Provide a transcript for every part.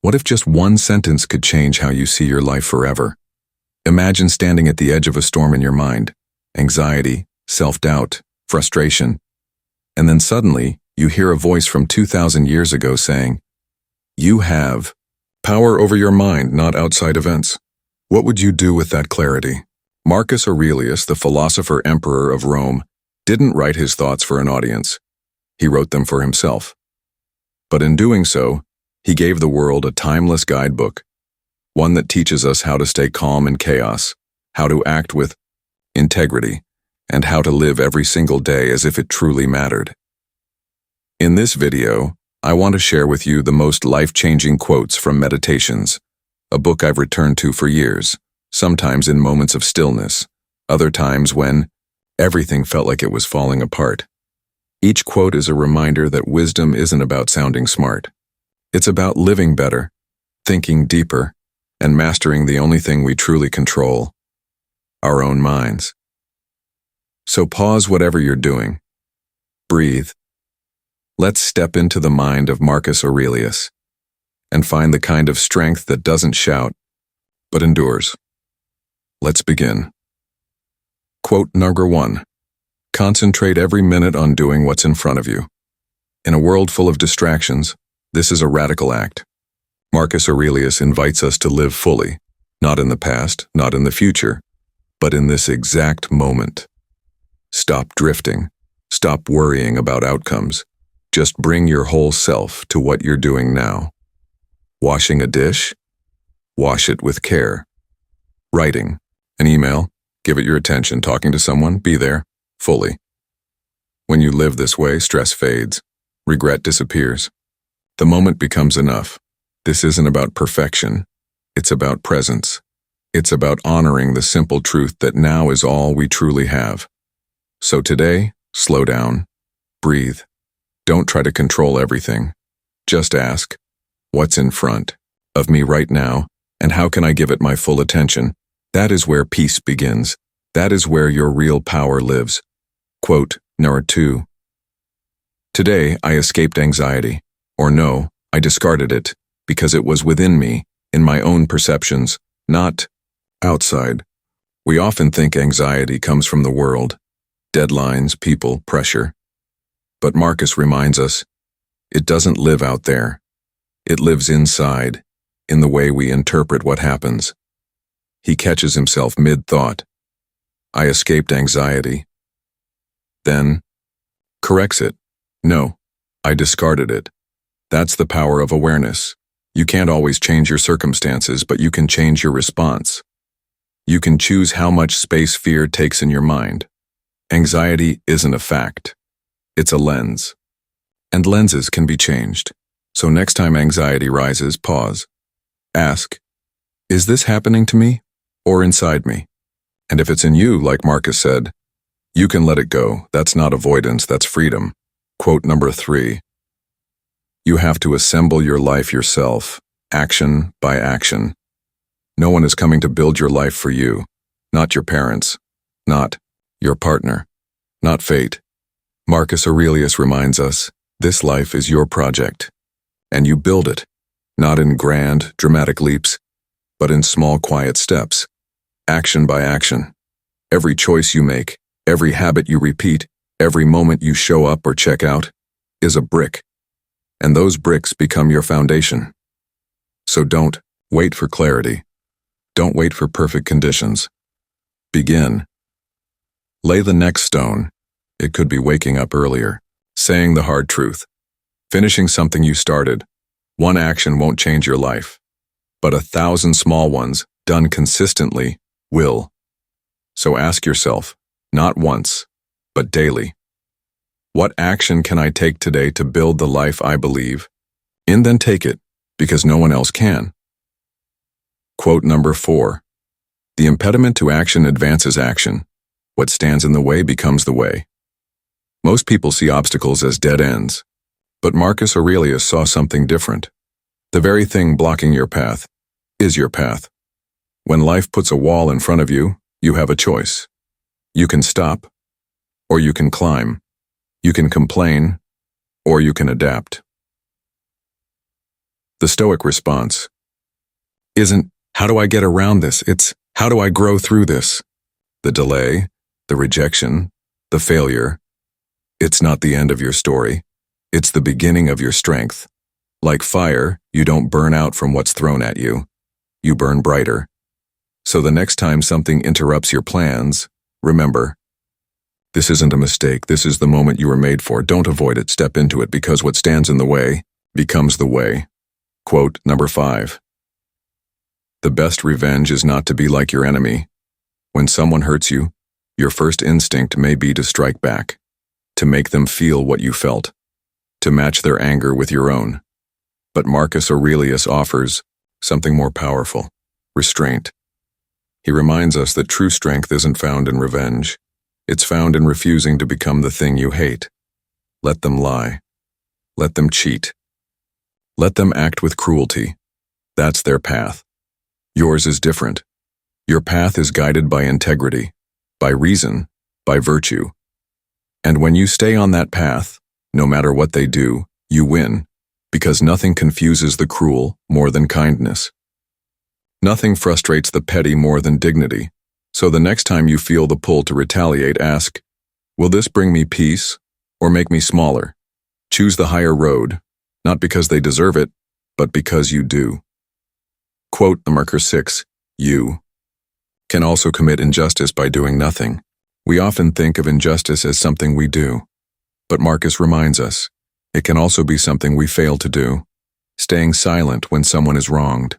What if just one sentence could change how you see your life forever? Imagine standing at the edge of a storm in your mind, anxiety, self-doubt, frustration, and then suddenly you hear a voice from 2,000 years ago saying, "You have power over your mind, not outside events." What would you do with that clarity? Marcus Aurelius, the philosopher emperor of Rome, didn't write his thoughts for an audience. He wrote them for himself. But in doing so, he gave the world a timeless guidebook, one that teaches us how to stay calm in chaos, how to act with integrity, and how to live every single day as if it truly mattered. In this video, I want to share with you the most life-changing quotes from Meditations, a book I've returned to for years, sometimes in moments of stillness, other times when everything felt like it was falling apart. Each quote is a reminder that wisdom isn't about sounding smart. It's about living better, thinking deeper, and mastering the only thing we truly control, our own minds. So pause whatever you're doing. Breathe. Let's step into the mind of Marcus Aurelius and find the kind of strength that doesn't shout, but endures. Let's begin. Quote number 1. Concentrate every minute on doing what's in front of you. In a world full of distractions, this is a radical act. Marcus Aurelius invites us to live fully, not in the past, not in the future, but in this exact moment. Stop drifting. Stop worrying about outcomes. Just bring your whole self to what you're doing now. Washing a dish? Wash it with care. Writing an email? Give it your attention. Talking to someone? Be there, fully. When you live this way, stress fades. Regret disappears. The moment becomes enough. This isn't about perfection. It's about presence. It's about honoring the simple truth that now is all we truly have. So today, slow down. Breathe. Don't try to control everything. Just ask, what's in front of me right now, and how can I give it my full attention? That is where peace begins. That is where your real power lives. Quote number 2. Today, I escaped anxiety. Or no, I discarded it, because it was within me, in my own perceptions, not outside. We often think anxiety comes from the world, deadlines, people, pressure. But Marcus reminds us, it doesn't live out there. It lives inside, in the way we interpret what happens. He catches himself mid-thought. I escaped anxiety. Then corrects it. No, I discarded it. That's the power of awareness. You can't always change your circumstances, but you can change your response. You can choose how much space fear takes in your mind. Anxiety isn't a fact. It's a lens. And lenses can be changed. So next time anxiety rises, pause. Ask, is this happening to me or inside me? And if it's in you, like Marcus said, you can let it go. That's not avoidance, that's freedom. Quote number 3. You have to assemble your life yourself, action by action. No one is coming to build your life for you, not your parents, not your partner, not fate. Marcus Aurelius reminds us, this life is your project, and you build it, not in grand, dramatic leaps, but in small, quiet steps, action by action. Every choice you make, every habit you repeat, every moment you show up or check out, is a brick. And those bricks become your foundation. So don't wait for clarity. Don't wait for perfect conditions. Begin. Lay the next stone. It could be waking up earlier, saying the hard truth, finishing something you started. One action won't change your life, but 1,000 small ones, done consistently, will. So ask yourself, not once, but daily, what action can I take today to build the life I believe? And then take it, because no one else can. Quote number 4. The impediment to action advances action. What stands in the way becomes the way. Most people see obstacles as dead ends, but Marcus Aurelius saw something different. The very thing blocking your path is your path. When life puts a wall in front of you, you have a choice. You can stop, or you can climb. You can complain, or you can adapt. The Stoic response isn't, how do I get around this? It's, how do I grow through this? The delay, the rejection, the failure, it's not the end of your story. It's the beginning of your strength. Like fire, you don't burn out from what's thrown at you. You burn brighter. So the next time something interrupts your plans, remember, this isn't a mistake. This is the moment you were made for. Don't avoid it. Step into it, because what stands in the way becomes the way. Quote number 5. The best revenge is not to be like your enemy. When someone hurts you, your first instinct may be to strike back, to make them feel what you felt, to match their anger with your own. But Marcus Aurelius offers something more powerful: restraint. He reminds us that true strength isn't found in revenge. It's found in refusing to become the thing you hate. Let them lie. Let them cheat. Let them act with cruelty. That's their path. Yours is different. Your path is guided by integrity, by reason, by virtue. And when you stay on that path, no matter what they do, you win, because nothing confuses the cruel more than kindness. Nothing frustrates the petty more than dignity. So the next time you feel the pull to retaliate, ask, will this bring me peace or make me smaller? Choose the higher road, not because they deserve it, but because you do. Quote Marcus 6, you can also commit injustice by doing nothing. We often think of injustice as something we do, but Marcus reminds us, it can also be something we fail to do, staying silent when someone is wronged,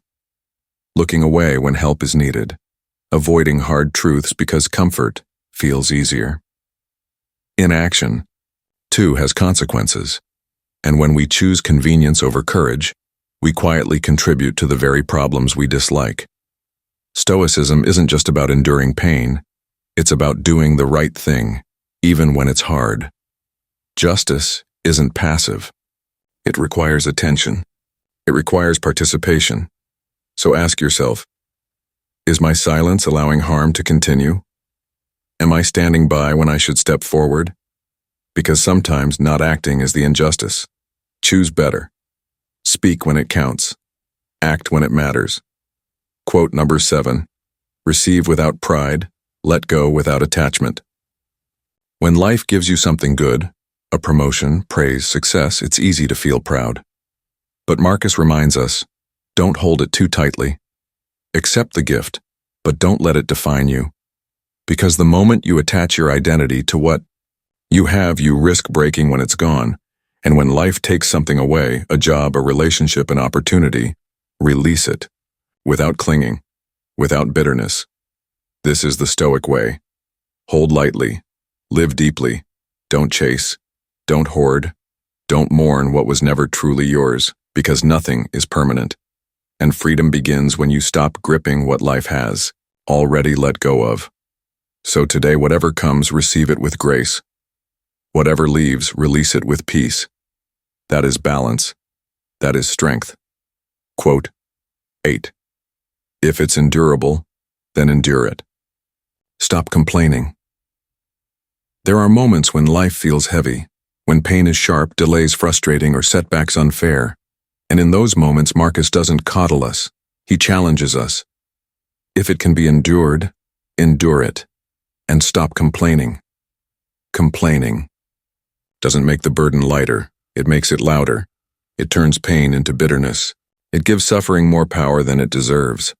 looking away when help is needed, avoiding hard truths because comfort feels easier. Inaction, too, has consequences, and when we choose convenience over courage, we quietly contribute to the very problems we dislike. Stoicism isn't just about enduring pain, it's about doing the right thing, even when it's hard. Justice isn't passive. It requires attention. It requires participation. So ask yourself, is my silence allowing harm to continue? Am I standing by when I should step forward? Because sometimes not acting is the injustice. Choose better. Speak when it counts. Act when it matters. Quote number 7. Receive without pride. Let go without attachment. When life gives you something good, a promotion, praise, success, it's easy to feel proud. But Marcus reminds us, don't hold it too tightly. Accept the gift, but don't let it define you. Because the moment you attach your identity to what you have, you risk breaking when it's gone. And when life takes something away, a job, a relationship, an opportunity, release it, without clinging, without bitterness. This is the Stoic way. Hold lightly, live deeply, don't chase, don't hoard, don't mourn what was never truly yours, because nothing is permanent. And freedom begins when you stop gripping what life has already let go of. So today, whatever comes, receive it with grace. Whatever leaves, release it with peace. That is balance. That is strength. Quote 8. If it's endurable, then endure it. Stop complaining. There are moments when life feels heavy, when pain is sharp, delays frustrating, or setbacks unfair. And in those moments, Marcus doesn't coddle us. He challenges us. If it can be endured, endure it. And stop complaining. Complaining doesn't make the burden lighter. It makes it louder. It turns pain into bitterness. It gives suffering more power than it deserves.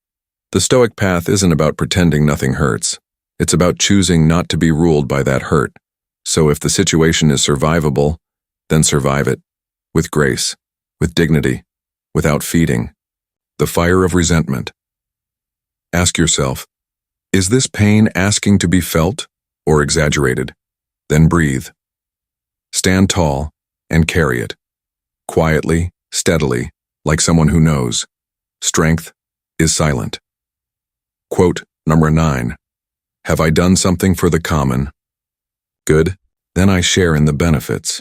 The Stoic path isn't about pretending nothing hurts. It's about choosing not to be ruled by that hurt. So if the situation is survivable, then survive it. With grace, with dignity, without feeding the fire of resentment. Ask yourself, is this pain asking to be felt or exaggerated? Then breathe. Stand tall and carry it. Quietly, steadily, like someone who knows. Strength is silent. Quote number 9. Have I done something for the common? Good, then I share in the benefits.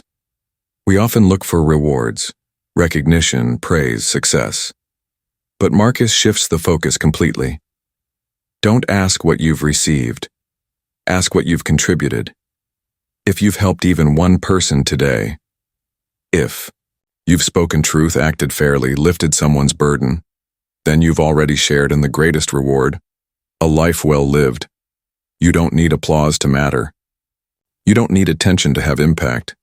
We often look for rewards, recognition, praise, success. But Marcus shifts the focus completely. Don't ask what you've received. Ask what you've contributed. If you've helped even one person today, if You've spoken truth, acted fairly, lifted someone's burden. Then you've already shared in the greatest reward, a life well lived. You don't need applause to matter. You don't need attention to have impact.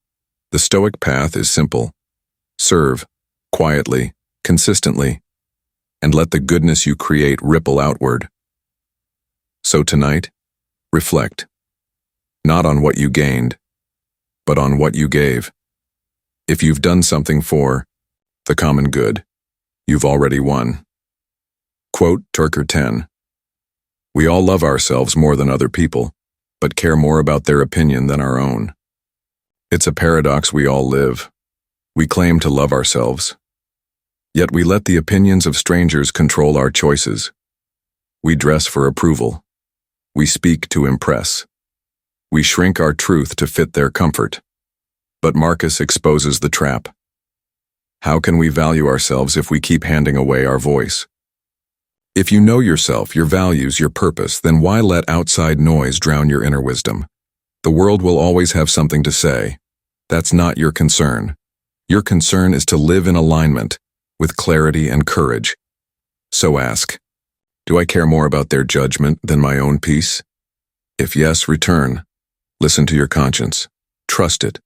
The Stoic path is simple. Serve, quietly, consistently, and let the goodness you create ripple outward. So tonight, reflect. Not on what you gained, but on what you gave. If you've done something for the common good, you've already won. Quote Turker 10. We all love ourselves more than other people, but care more about their opinion than our own. It's a paradox we all live. We claim to love ourselves, yet we let the opinions of strangers control our choices. We dress for approval. We speak to impress. We shrink our truth to fit their comfort. But Marcus exposes the trap. How can we value ourselves if we keep handing away our voice? If you know yourself, your values, your purpose, then why let outside noise drown your inner wisdom? The world will always have something to say. That's not your concern. Your concern is to live in alignment, with clarity and courage. So ask, do I care more about their judgment than my own peace? If yes, return. Listen to your conscience. Trust it,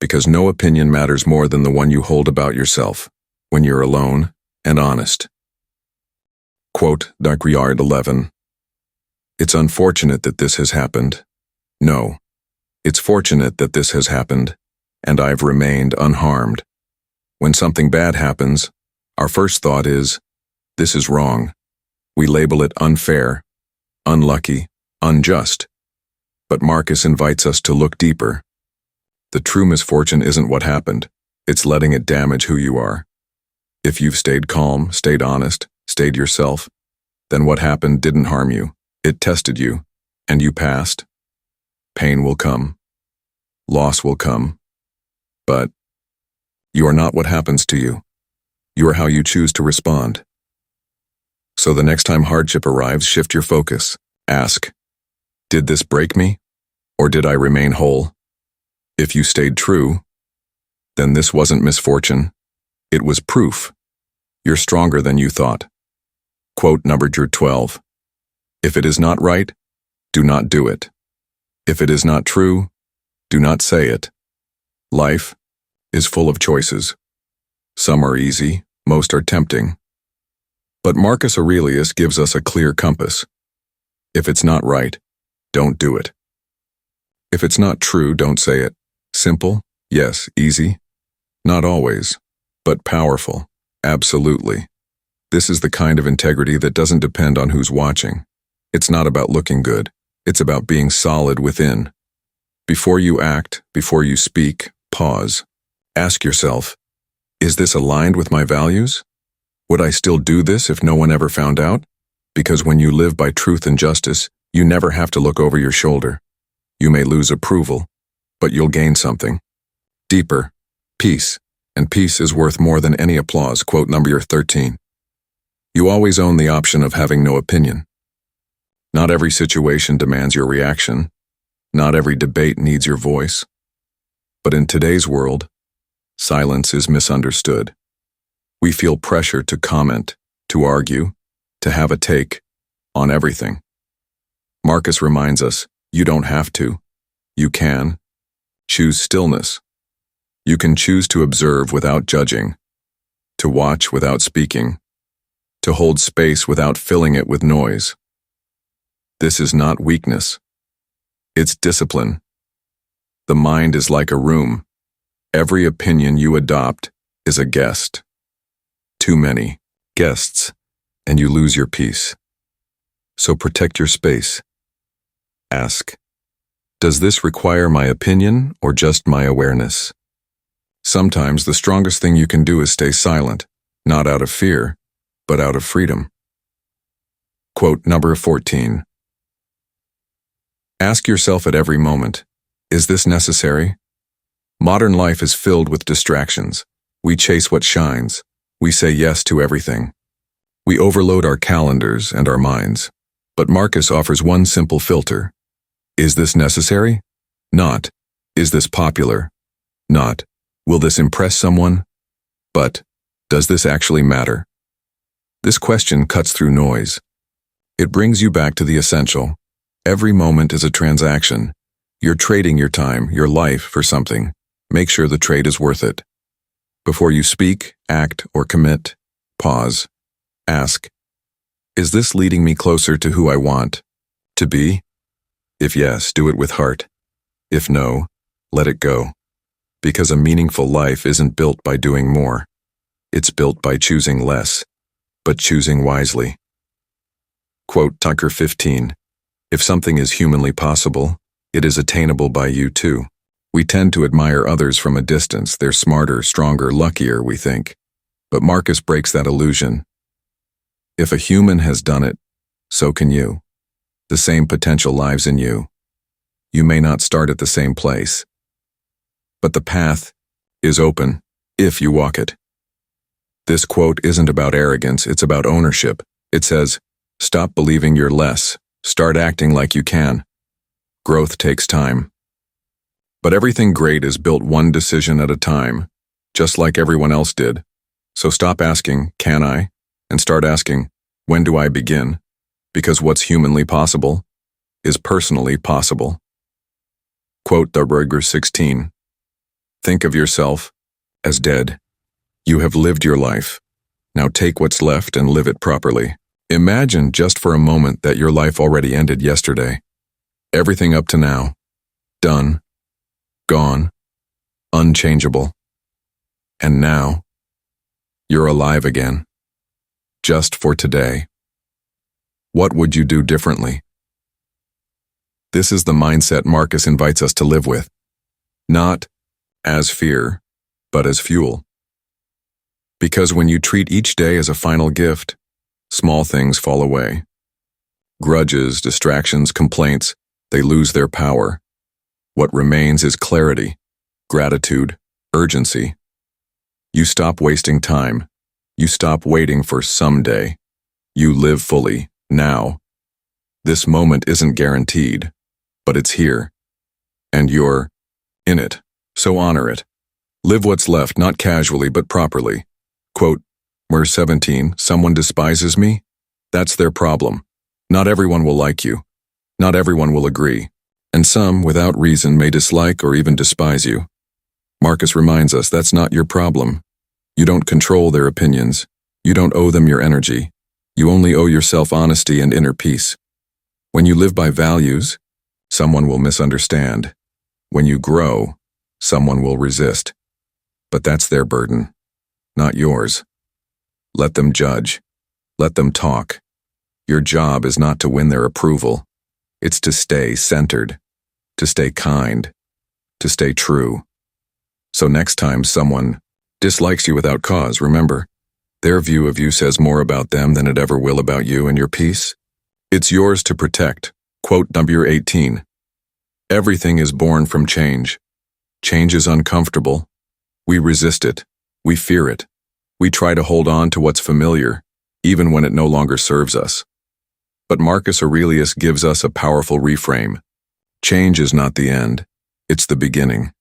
because no opinion matters more than the one you hold about yourself, when you're alone and honest. Quote Darkyard 11. It's unfortunate that this has happened. No, it's fortunate that this has happened, and I've remained unharmed. When something bad happens, our first thought is, this is wrong. We label it unfair, unlucky, unjust. But Marcus invites us to look deeper. The true misfortune isn't what happened, it's letting it damage who you are. If you've stayed calm, stayed honest, stayed yourself, then what happened didn't harm you, it tested you, and you passed. Pain will come. Loss will come. But you are not what happens to you. You are how you choose to respond. So the next time hardship arrives, shift your focus. Ask, did this break me, or did I remain whole? If you stayed true, then this wasn't misfortune. It was proof. You're stronger than you thought. Quote number 12. If it is not right, do not do it. If it is not true, do not say it. Life is full of choices. Some are easy, most are tempting. But Marcus Aurelius gives us a clear compass. If it's not right, don't do it. If it's not true, don't say it. Simple, yes, easy. Not always, but powerful, absolutely. This is the kind of integrity that doesn't depend on who's watching. It's not about looking good. It's about being solid within. Before you act, before you speak, pause. Ask yourself, is this aligned with my values? Would I still do this if no one ever found out? Because when you live by truth and justice, you never have to look over your shoulder. You may lose approval, but you'll gain something. Deeper, peace, and peace is worth more than any applause. Quote number 13. You always own the option of having no opinion. Not every situation demands your reaction. Not every debate needs your voice. But in today's world, silence is misunderstood. We feel pressure to comment, to argue, to have a take on everything. Marcus reminds us, you don't have to. You can. Choose stillness. You can choose to observe without judging, to watch without speaking, to hold space without filling it with noise. This is not weakness. It's discipline. The mind is like a room. Every opinion you adopt is a guest. Too many guests, and you lose your peace. So protect your space. Ask, does this require my opinion or just my awareness? Sometimes the strongest thing you can do is stay silent, not out of fear, but out of freedom. Quote number 14. Ask yourself at every moment, is this necessary? Modern life is filled with distractions. We chase what shines. We say yes to everything. We overload our calendars and our minds. But Marcus offers one simple filter. Is this necessary? Not. Is this popular? Not. Will this impress someone? But, does this actually matter? This question cuts through noise. It brings you back to the essential. Every moment is a transaction. You're trading your time, your life, for something. Make sure the trade is worth it. Before you speak, act, or commit, pause. Ask, is this leading me closer to who I want to be? If yes, do it with heart. If no, let it go. Because a meaningful life isn't built by doing more. It's built by choosing less, but choosing wisely. Quote Tucker 15. If something is humanly possible, it is attainable by you too. We tend to admire others from a distance. They're smarter, stronger, luckier, we think. But Marcus breaks that illusion. If a human has done it, so can you. The same potential lives in you. You may not start at the same place. But the path is open, if you walk it. This quote isn't about arrogance, it's about ownership. It says, stop believing you're less, start acting like you can. Growth takes time. But everything great is built one decision at a time, just like everyone else did. So stop asking, can I? And start asking, when do I begin? Because what's humanly possible is personally possible. Quote Darburger 16. Think of yourself as dead. You have lived your life. Now take what's left and live it properly. Imagine just for a moment that your life already ended yesterday. Everything up to now, done, gone, unchangeable. And now, you're alive again. Just for today. What would you do differently? This is the mindset Marcus invites us to live with. Not as fear, but as fuel. Because when you treat each day as a final gift, small things fall away. Grudges, distractions, complaints, they lose their power. What remains is clarity, gratitude, urgency. You stop wasting time. You stop waiting for someday. You live fully, now. This moment isn't guaranteed, but it's here. And you're in it, so honor it. Live what's left, not casually, but properly. Quote, Mer 17, someone despises me? That's their problem. Not everyone will like you. Not everyone will agree. And some, without reason, may dislike or even despise you. Marcus reminds us that's not your problem. You don't control their opinions. You don't owe them your energy. You only owe yourself honesty and inner peace. When you live by values, someone will misunderstand. When you grow, someone will resist. But that's their burden, not yours. Let them judge. Let them talk. Your job is not to win their approval. It's to stay centered, to stay kind, to stay true. So next time someone dislikes you without cause, remember, their view of you says more about them than it ever will about you and your peace. It's yours to protect. Quote number 18. Everything is born from change. Change is uncomfortable. We resist it. We fear it. We try to hold on to what's familiar, even when it no longer serves us. But Marcus Aurelius gives us a powerful reframe. Change is not the end. It's the beginning.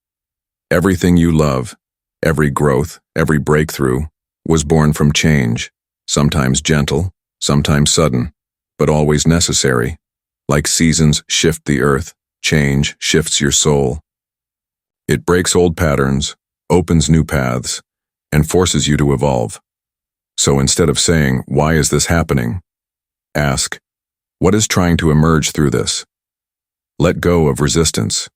Everything you love, every growth, every breakthrough, was born from change, sometimes gentle, sometimes sudden, but always necessary. Like seasons shift the earth, change shifts your soul. It breaks old patterns, opens new paths, and forces you to evolve. So instead of saying, why is this happening? Ask, what is trying to emerge through this? Let go of resistance.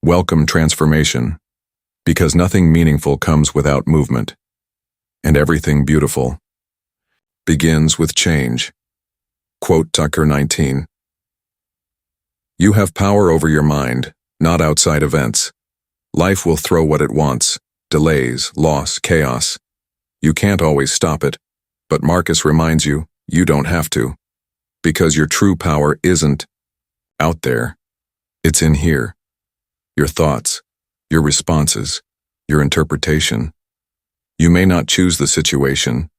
Welcome transformation, because nothing meaningful comes without movement. And everything beautiful begins with change. Quote Tucker 19. You have power over your mind, not outside events. Life will throw what it wants, delays, loss, chaos. You can't always stop it, but Marcus reminds you, you don't have to. Because your true power isn't out there. It's in here. Your thoughts, your responses, your interpretation. You may not choose the situation,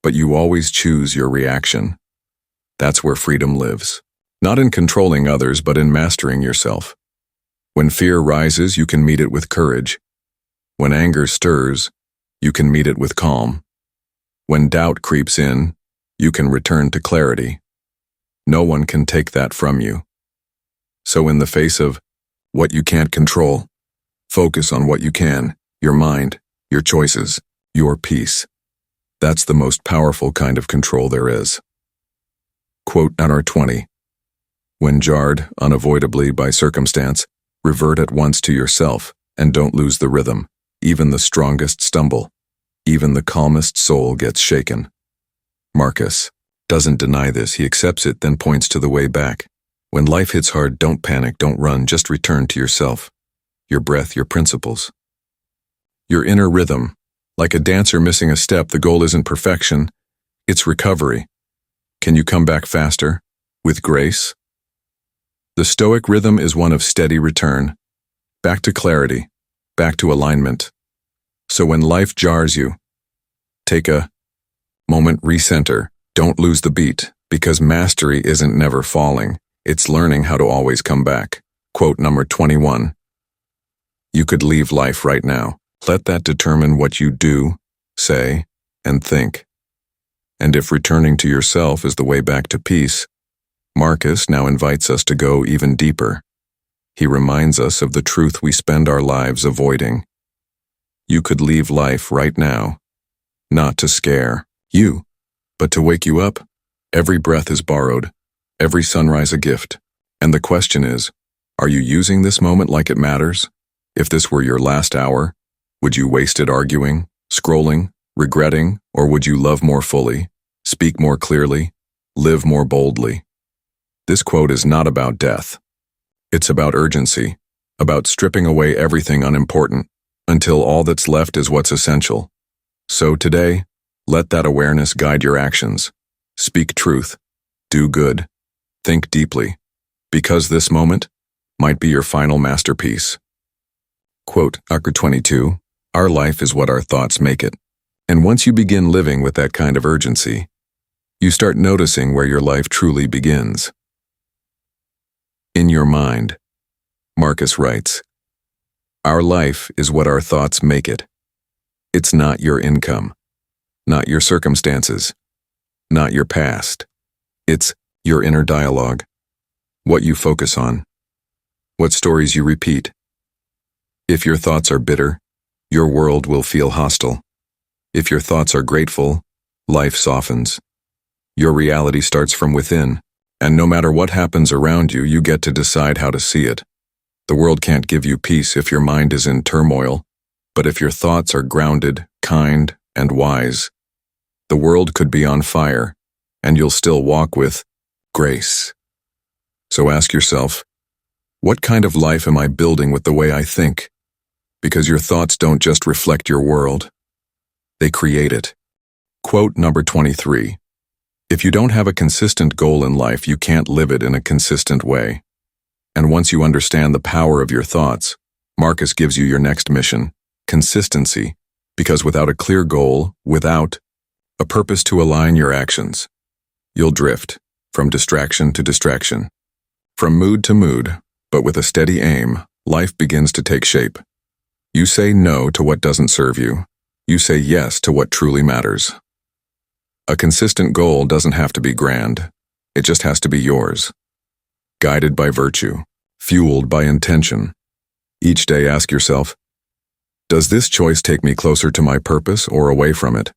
but you always choose your reaction. That's where freedom lives. Not in controlling others, but in mastering yourself. When fear rises, you can meet it with courage. When anger stirs, you can meet it with calm. When doubt creeps in, you can return to clarity. No one can take that from you. So in the face of what you can't control, focus on what you can, your mind, your choices, your peace. That's the most powerful kind of control there is. Quote number 20. When jarred unavoidably by circumstance, revert at once to yourself and don't lose the rhythm. Even the strongest stumble. Even the calmest soul gets shaken. Marcus doesn't deny this. He accepts it, then points to the way back. When life hits hard, don't panic, don't run, just return to yourself, your breath, your principles, your inner rhythm. Like a dancer missing a step, the goal isn't perfection, it's recovery. Can you come back faster, with grace? The Stoic rhythm is one of steady return, back to clarity, back to alignment. So when life jars you, take a moment, recenter. Don't lose the beat, because mastery isn't never falling. It's learning how to always come back. Quote number 21. You could leave life right now. Let that determine what you do, say, and think. And if returning to yourself is the way back to peace, Marcus now invites us to go even deeper. He reminds us of the truth we spend our lives avoiding. You could leave life right now, not to scare you, but to wake you up. Every breath is borrowed, every sunrise a gift. And the question is, are you using this moment like it matters? If this were your last hour, would you waste it arguing, scrolling, regretting, or would you love more fully, speak more clearly, live more boldly? This quote is not about death. It's about urgency, about stripping away everything unimportant, until all that's left is what's essential. So today, let that awareness guide your actions. Speak truth, do good, think deeply, because this moment might be your final masterpiece. Quote, Arc 22, our life is what our thoughts make it. And once you begin living with that kind of urgency, you start noticing where your life truly begins. In your mind, Marcus writes, our life is what our thoughts make it. It's not your income, not your circumstances, not your past. It's your inner dialogue, what you focus on, what stories you repeat. If your thoughts are bitter, your world will feel hostile. If your thoughts are grateful, life softens. Your reality starts from within, and no matter what happens around you, you get to decide how to see it. The world can't give you peace if your mind is in turmoil, but if your thoughts are grounded, kind, and wise, the world could be on fire, and you'll still walk with grace. So ask yourself, what kind of life am I building with the way I think? Because your thoughts don't just reflect your world, they create it. Quote number 23. If you don't have a consistent goal in life, you can't live it in a consistent way. And once you understand the power of your thoughts, Marcus gives you your next mission, consistency, because without a clear goal, without a purpose to align your actions, you'll drift from distraction to distraction, from mood to mood, but with a steady aim, life begins to take shape. You say no to what doesn't serve you. You say yes to what truly matters. A consistent goal doesn't have to be grand. It just has to be yours. Guided by virtue, fueled by intention. Each day ask yourself, does this choice take me closer to my purpose or away from it?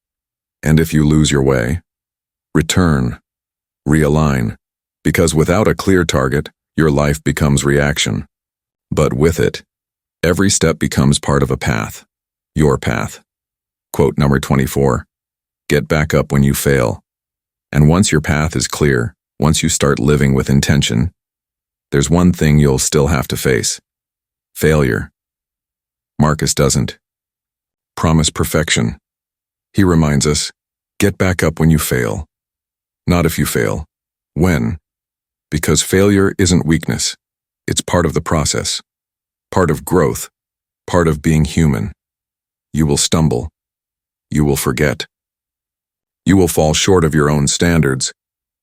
And if you lose your way, return, realign, because without a clear target, your life becomes reaction. But with it, every step becomes part of a path, your path. Quote number 24, get back up when you fail. And once your path is clear, once you start living with intention, there's one thing you'll still have to face. Failure. Marcus doesn't promise perfection. He reminds us, get back up when you fail. Not if you fail. When? Because failure isn't weakness. It's part of the process. Part of growth. Part of being human. You will stumble. You will forget. You will fall short of your own standards,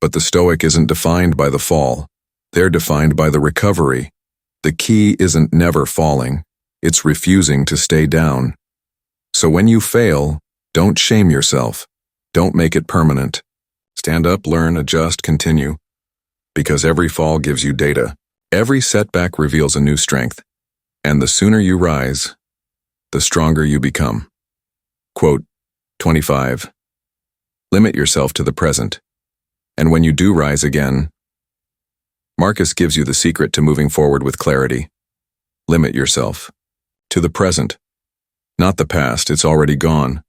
but the Stoic isn't defined by the fall. They're defined by the recovery. The key isn't never falling. It's refusing to stay down. So when you fail, don't shame yourself. Don't make it permanent. Stand up, learn, adjust, continue. Because every fall gives you data. Every setback reveals a new strength. And the sooner you rise, the stronger you become. Quote 25. Limit yourself to the present. And when you do rise again, Marcus gives you the secret to moving forward with clarity. Limit yourself to the present. Not the past, it's already gone.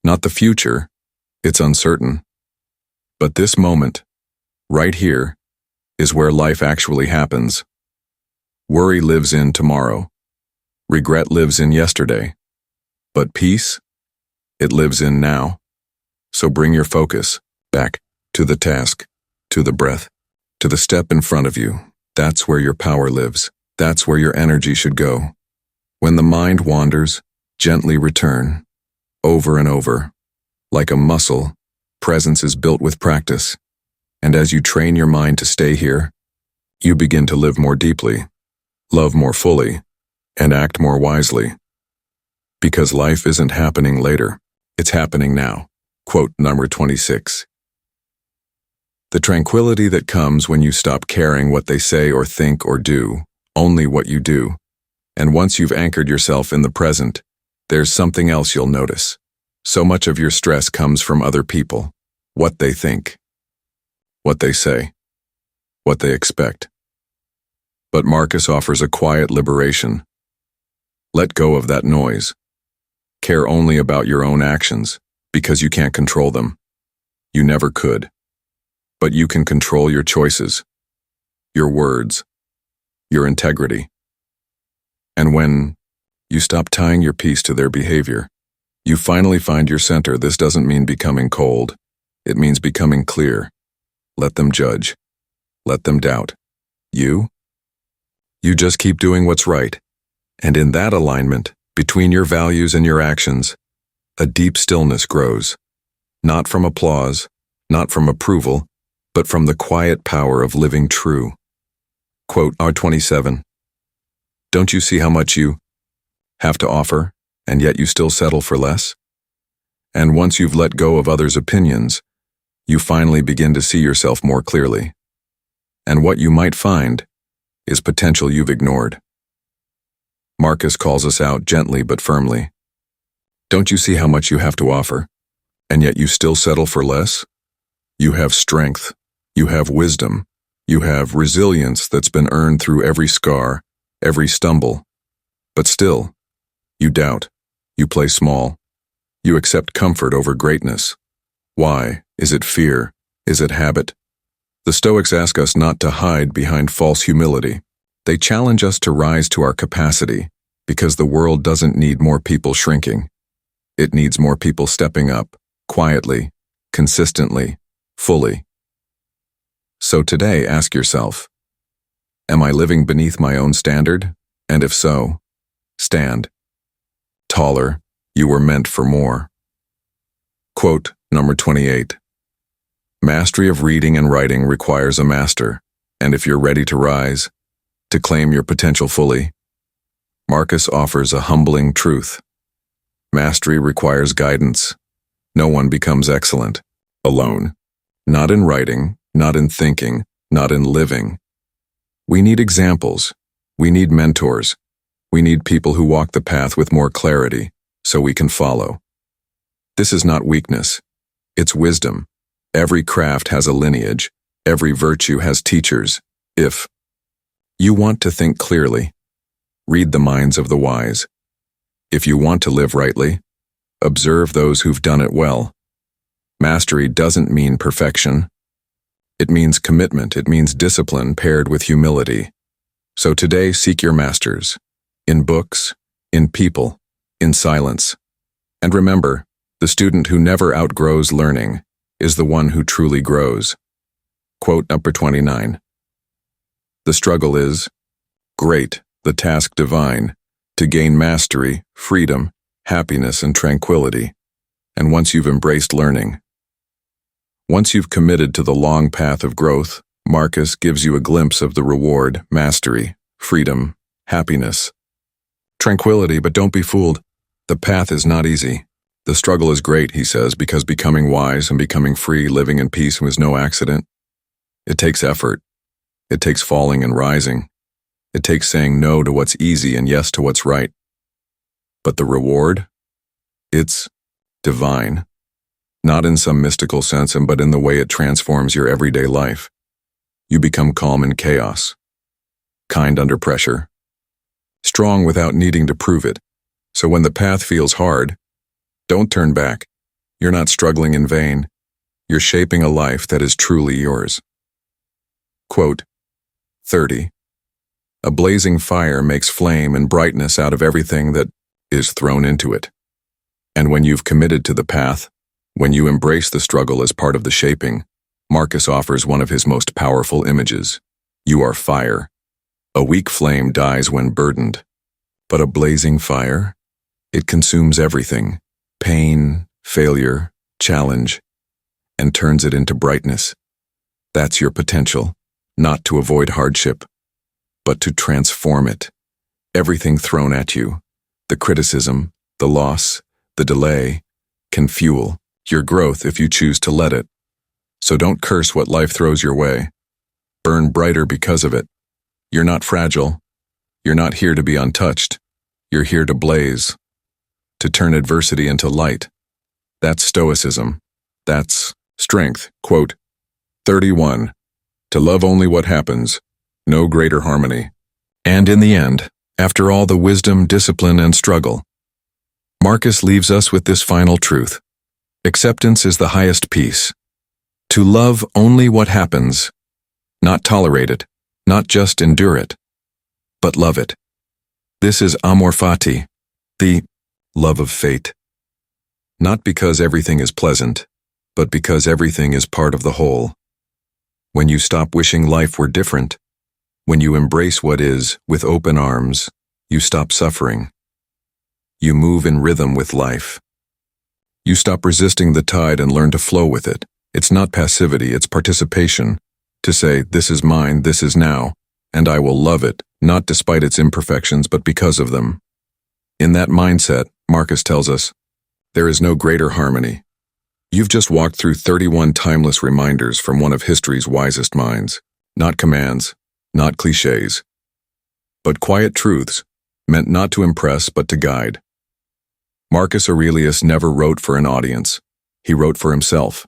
Not the future, it's uncertain. But this moment, right here, is where life actually happens. Worry lives in tomorrow. Regret lives in yesterday. But peace, it lives in now. So bring your focus back to the task, to the breath, to the step in front of you. That's where your power lives. That's where your energy should go. When the mind wanders, gently return. Over and over. Like a muscle, presence is built with practice. And as you train your mind to stay here, you begin to live more deeply, love more fully, and act more wisely. Because life isn't happening later, it's happening now. Quote number 26. The tranquility that comes when you stop caring what they say or think or do, only what you do. And once you've anchored yourself in the present, there's something else you'll notice. So much of your stress comes from other people, what they think, what they say, what they expect. But Marcus offers a quiet liberation. Let go of that noise. Care only about your own actions, because you can't control them. You never could. But you can control your choices, your words, your integrity. And when you stop tying your peace to their behavior, you finally find your center. This doesn't mean becoming cold. It means becoming clear. Let them judge. Let them doubt. You just keep doing what's right. And in that alignment, between your values and your actions, a deep stillness grows. Not from applause, not from approval, but from the quiet power of living true. Quote R27. Don't you see how much you have to offer, and yet you still settle for less? And once you've let go of others' opinions, you finally begin to see yourself more clearly. And what you might find is potential you've ignored. Marcus calls us out gently but firmly. Don't you see how much you have to offer, and yet you still settle for less? You have strength, you have wisdom, you have resilience that's been earned through every scar, every stumble. But still, you doubt, you play small, you accept comfort over greatness. Why? Is it fear? Is it habit? The Stoics ask us not to hide behind false humility. They challenge us to rise to our capacity, because the world doesn't need more people shrinking. It needs more people stepping up, quietly, consistently, fully. So today, ask yourself, am I living beneath my own standard? And if so, stand. Taller, you were meant for more. Quote number 28. Mastery of reading and writing requires a master, and if you're ready to rise, to claim your potential fully, Marcus offers a humbling truth. Mastery requires guidance. No one becomes excellent alone. Not in writing, not in thinking, not in living. We need examples. We need mentors. We need people who walk the path with more clarity so we can follow. This is not weakness. It's wisdom. Every craft has a lineage. Every virtue has teachers. If you want to think clearly, read the minds of the wise. If you want to live rightly, observe those who've done it well. Mastery doesn't mean perfection. It means commitment. It means discipline paired with humility. So today, seek your masters. In books, in people, in silence. And remember, the student who never outgrows learning is the one who truly grows. Quote number 29. The struggle is great, the task divine, to gain mastery, freedom, happiness, and tranquility. And once you've embraced learning, once you've committed to the long path of growth, Marcus gives you a glimpse of the reward, mastery, freedom, happiness, tranquility. But don't be fooled. The path is not easy. The struggle is great, he says, because becoming wise and becoming free, living in peace was no accident. It takes effort. It takes falling and rising. It takes saying no to what's easy and yes to what's right. But the reward? It's divine. Not in some mystical sense, but in the way it transforms your everyday life. You become calm in chaos, kind under pressure, strong without needing to prove it. So when the path feels hard, don't turn back. You're not struggling in vain. You're shaping a life that is truly yours. Quote 30. A blazing fire makes flame and brightness out of everything that is thrown into it. And when you've committed to the path, when you embrace the struggle as part of the shaping, Marcus offers one of his most powerful images. You are fire. A weak flame dies when burdened. But a blazing fire? It consumes everything, pain, failure, challenge, and turns it into brightness. That's your potential, not to avoid hardship, but to transform it. Everything thrown at you, the criticism, the loss, the delay, can fuel your growth if you choose to let it. So don't curse what life throws your way. Burn brighter because of it. You're not fragile. You're not here to be untouched. You're here to blaze, to turn adversity into light. That's stoicism. That's strength. Quote 31. To love only what happens, no greater harmony. And in the end, after all the wisdom, discipline, and struggle, Marcus leaves us with this final truth. Acceptance is the highest peace. To love only what happens, not tolerate it, not just endure it, but love it. This is amor fati, the love of fate. Not because everything is pleasant, but because everything is part of the whole. When you stop wishing life were different, when you embrace what is with open arms, you stop suffering. You move in rhythm with life. You stop resisting the tide and learn to flow with it. It's not passivity, it's participation. To say, this is mine, this is now, and I will love it, not despite its imperfections, but because of them. In that mindset, Marcus tells us, there is no greater harmony. You've just walked through 31 timeless reminders from one of history's wisest minds. Not commands, not cliches, but quiet truths, meant not to impress but to guide. Marcus Aurelius never wrote for an audience. He wrote for himself.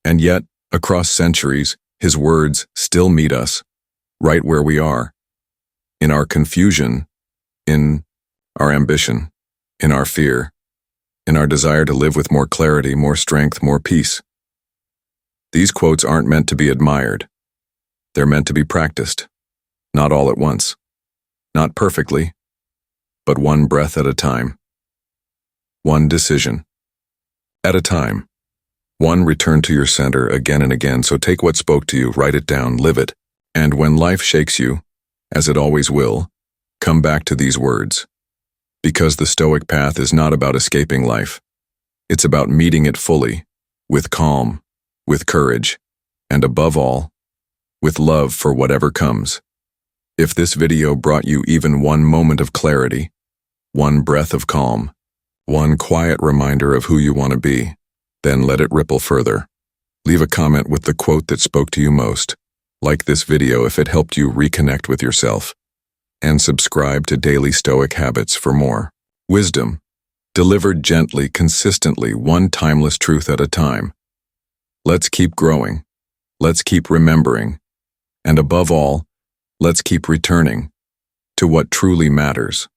And yet, across centuries, his words still meet us, right where we are. In our confusion, in our ambition, in our fear, in our desire to live with more clarity, more strength, more peace. These quotes aren't meant to be admired. They're meant to be practiced, not all at once, not perfectly, but one breath at a time. One decision at a time. One return to your center again and again. So take what spoke to you, write it down, live it. And when life shakes you, as it always will, come back to these words. Because the Stoic path is not about escaping life. It's about meeting it fully, with calm, with courage, and above all, with love for whatever comes. If this video brought you even one moment of clarity, one breath of calm, one quiet reminder of who you want to be, then let it ripple further. Leave a comment with the quote that spoke to you most. Like this video if it helped you reconnect with yourself. And subscribe to Daily Stoic Habits for more wisdom, delivered gently, consistently, one timeless truth at a time. Let's keep growing. Let's keep remembering. And above all, let's keep returning to what truly matters.